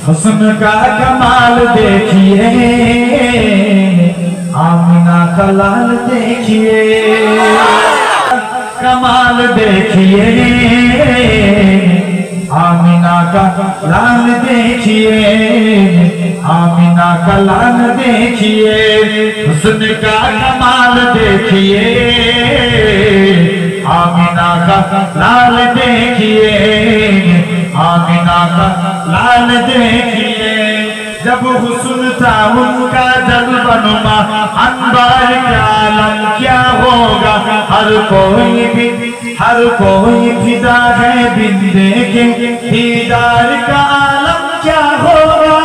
हुस्न का कमाल देखिए, आमिना का लाल देखिए, कमाल देखिए, आमिना का लाल देखिए, आमिना का लाल देखिए, हुस्न का कमाल देखिए, आमिना का लाल देखिए, आमिना का लाल देखिए। जब हुस्न था उनका जलवनुमा, अनवर का आलम क्या होगा। हर कोई फिदा है बिन देखे, दीदार का आलम क्या होगा।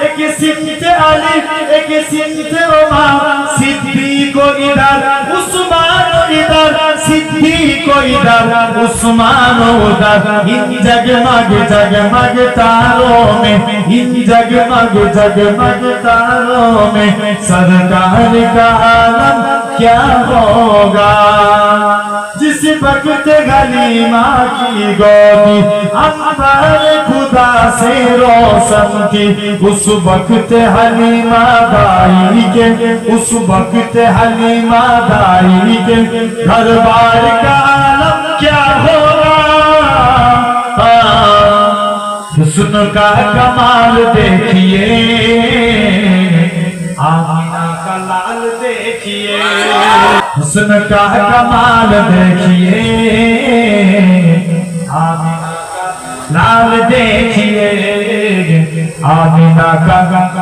एक सिद्दीक़ अली, एक सिद्दीक़ उमर, सिद्दीक़ इधर उस्मान इधर, सिद्दीक़ इधर उस्मान उधर। इन जगमग जगमग तारों में, इन जगमग जगमग तारों में सरकार का आलम क्या होगा। जिस वक्त गलीमा की गोदी अंबर खुदा से रोशन थी, उस वक्त हलीमा दाई के, उस वक्त हलीमा दाई के घर बार का आलम क्या होगा। हुस्न का कमाल देखिए, आमिना का लाल देखिए, हुस्न का कमाल देखिए, आमिना का लाल देखिए, आमिना का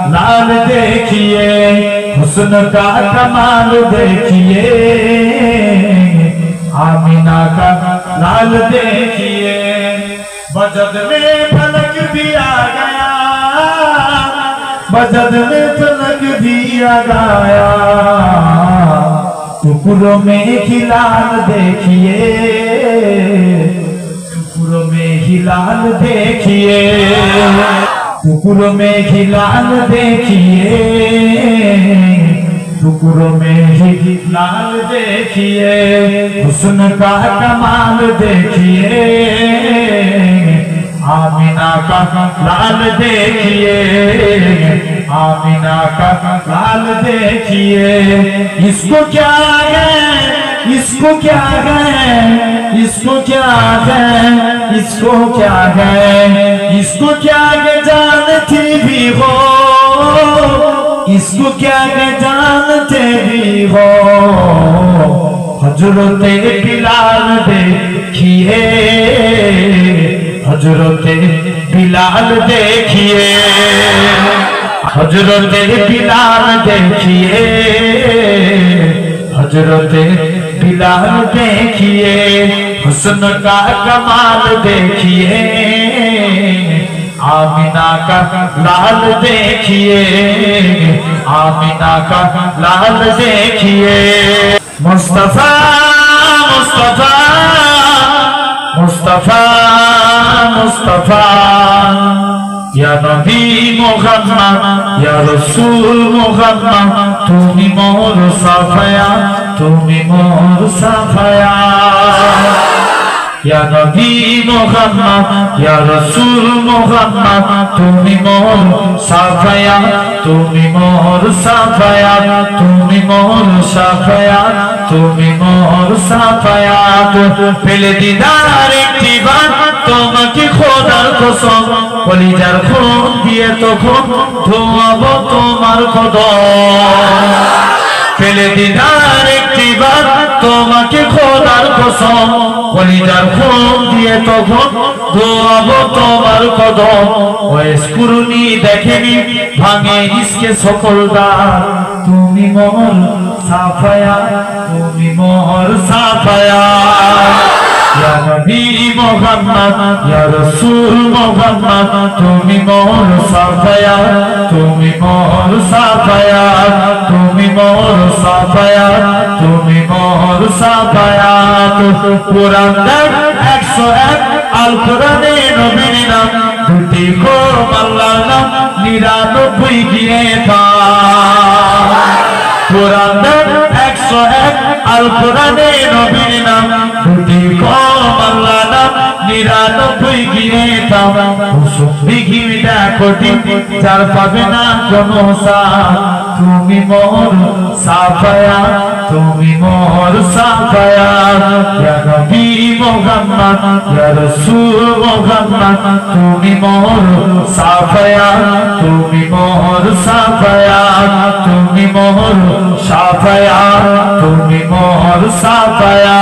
लाल देखिए, हुस्न का कमाल देखिए, आमिना का लाल देखिए। बजद में फलक भी आ गया, बजद में फलक भी आ गया, टुकड़ों में हिलाल देखिए, टुकड़ों में हिलाल देखिए, टुकड़ों में हिलाल देखिए, टुकड़ों में हिलाल देखिए, हुस्न का कमाल देखिए, आमिना का लाल देखिए, आमिना का लाल देखिए। इसको क्या है, इसको क्या है, इसको क्या है, इसको क्या है, इसको क्या है जानती भी हो, इसको क्या है जानते भी हो। हजरते बिलाल देखिए, हजरते बिलाल देखिए, हजरते बिलाल देखिए, हजरते बिलाल देखिए, हुस्न का कमाल देखिए, आमिना का लाल देखिए, आमिना का लाल देखिए। मुस्तफा मुस्तफा मुस्तफा मुस्तफा, या नबी मुहम्मद, या रसूल मुहम्मद, तुमी मोर साफया, तुमी मोर साफया। या नबी मुहम्मद, या रसूल मुहम्मद, तुमी मोर साफया, तुमी मोर साफया, तुमी मोर साफया, तुमी मोर साफया। পেলে দিদার একটিবার তোমাকে খোদার কসম, কলিজার খুন দিয়ে তখন ধোয়াবো তোমার কদম। পেলে দিদার একটিবার তোমাকে খোদার কসম, কলিজার খুন দিয়ে তখন ধোয়াবো তোমার কদম। ওয়েস কুরুনি দেখেনি ভাঙে ইসকে সকল দ্বার, তুমি মোর সাফায়া, তুমি মোর সাফায়া। या नबी मोहम्मद, या रसूल मोहम्मद, तुमी मोर साफया, तुमी मोर साफया, तुमी मोर साफया, तुमी मोर साफया। कुरान 101 আল কোরআনে নবীর নাম, দুটি কলম আল্লাহর নাম, 99 গিয়ে পায়। কুরান 101 আল কোরআনে নবীর নাম, দুটি কলম আল্লাহর নাম, 99 গিরেতাম বিঘিটা কঠিন যার পাবে না কোনো সাথ তুমি মোর সাফায়া তুমি মোর সাফায়া ইয়া নবী মুহাম্মদ ইয়া রাসূল মুহাম্মদ তুমি মোর সাফায়া তুমি মোর সাফায়া তুমি মোর সাফায়া তুমি মোর সাফায়া